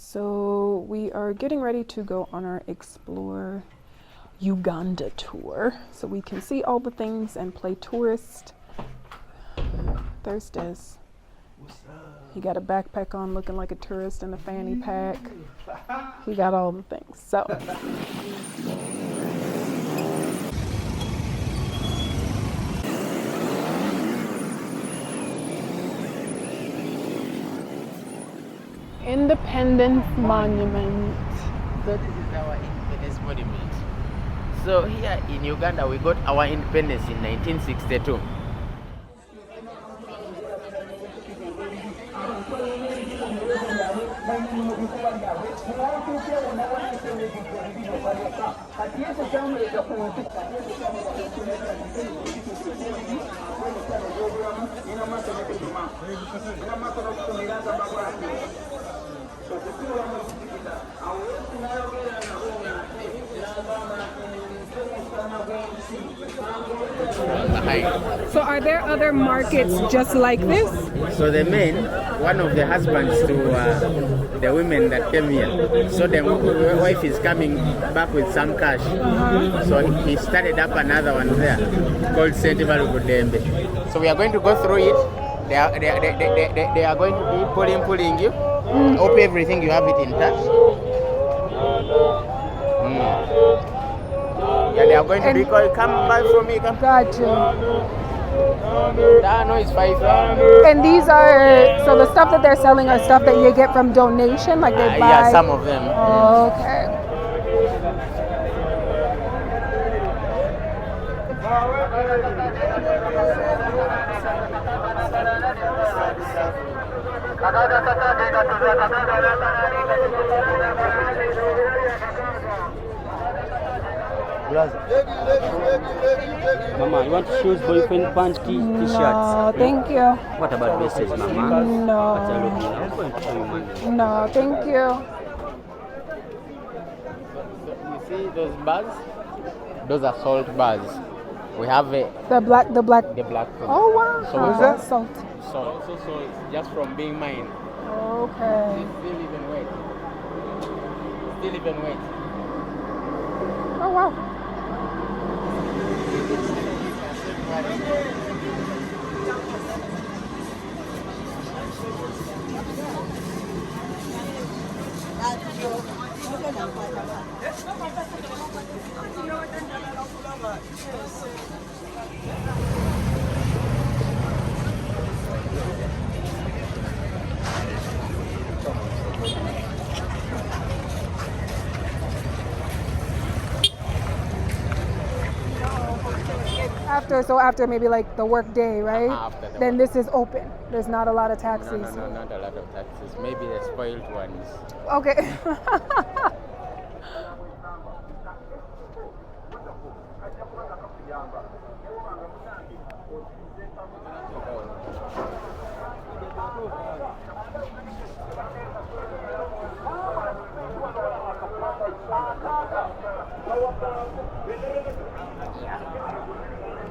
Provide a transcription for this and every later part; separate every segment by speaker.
Speaker 1: So we are getting ready to go on our Explore Uganda tour so we can see all the things and play tourist. There's Dez. He got a backpack on looking like a tourist and a fanny pack. He got all the things. So Independence Monument.
Speaker 2: So this is our independence monument. So here in Uganda we got our independence in 1962.
Speaker 1: So are there other markets just like this?
Speaker 2: So the men, one of the husbands to the women that came here, so the wife is coming back with some cash. So he started up another one there called Sentival Budembe. So we are going to go through it. They are going to be pulling you. Hope everything you have it intact. Yeah, they are going to be called, come buy from me, come.
Speaker 1: Gotcha.
Speaker 2: That no is 5.
Speaker 1: And these are, so the stuff that they're selling are stuff that you get from donation, like they buy?
Speaker 2: Yeah, some of them.
Speaker 1: Oh, okay.
Speaker 3: Mama, you want shoes, boyfriend, pants, t-shirts?
Speaker 1: No, thank you.
Speaker 3: What about dresses, Mama?
Speaker 1: No.
Speaker 3: What's that looking? I'm going to show you money.
Speaker 1: No, thank you.
Speaker 2: You see those bars? Those are salt bars. We have
Speaker 1: The black.
Speaker 2: the black thing.
Speaker 1: Oh wow.
Speaker 2: So what's that?
Speaker 1: Salt.
Speaker 2: Salt. So just from being mined.
Speaker 1: Okay.
Speaker 2: It's still even wet.
Speaker 1: Oh wow. After maybe like the work day, right? Then this is open. There's not a lot of taxis.
Speaker 2: No, not a lot of taxis. Maybe the spoiled ones.
Speaker 1: Okay.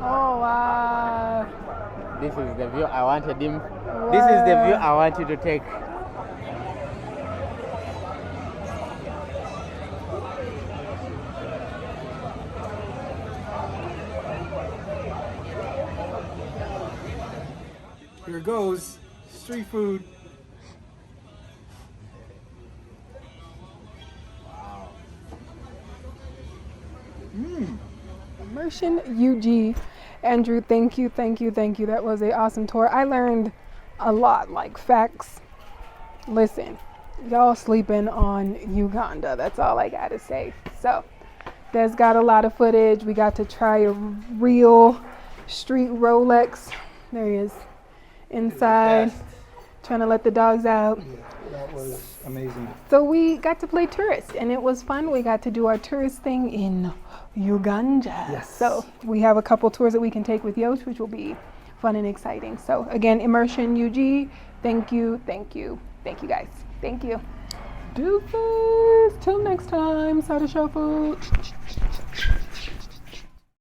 Speaker 1: Oh wow.
Speaker 2: This is the view I wanted him. Wow. This is the view I want you to take.
Speaker 4: Here goes street food. Wow.
Speaker 1: Immersion UG. Andrew, thank you. That was an awesome tour. I learned a lot, like facts. Listen, y'all sleeping on Uganda. That's all I gotta say. So, Des got a lot of footage. We got to try a real street Rolex. There he is, inside, trying to let the dogs out.
Speaker 4: Yeah, that was amazing.
Speaker 1: So we got to play tourist, and it was fun. We got to do our tourist thing in Uganda.
Speaker 4: Yes.
Speaker 1: So we have a couple tours that we can take with Yosh, which will be fun and exciting. So again, Immersion UG, thank you guys. Thank you. Deuces. Till next time, Sada Show Food.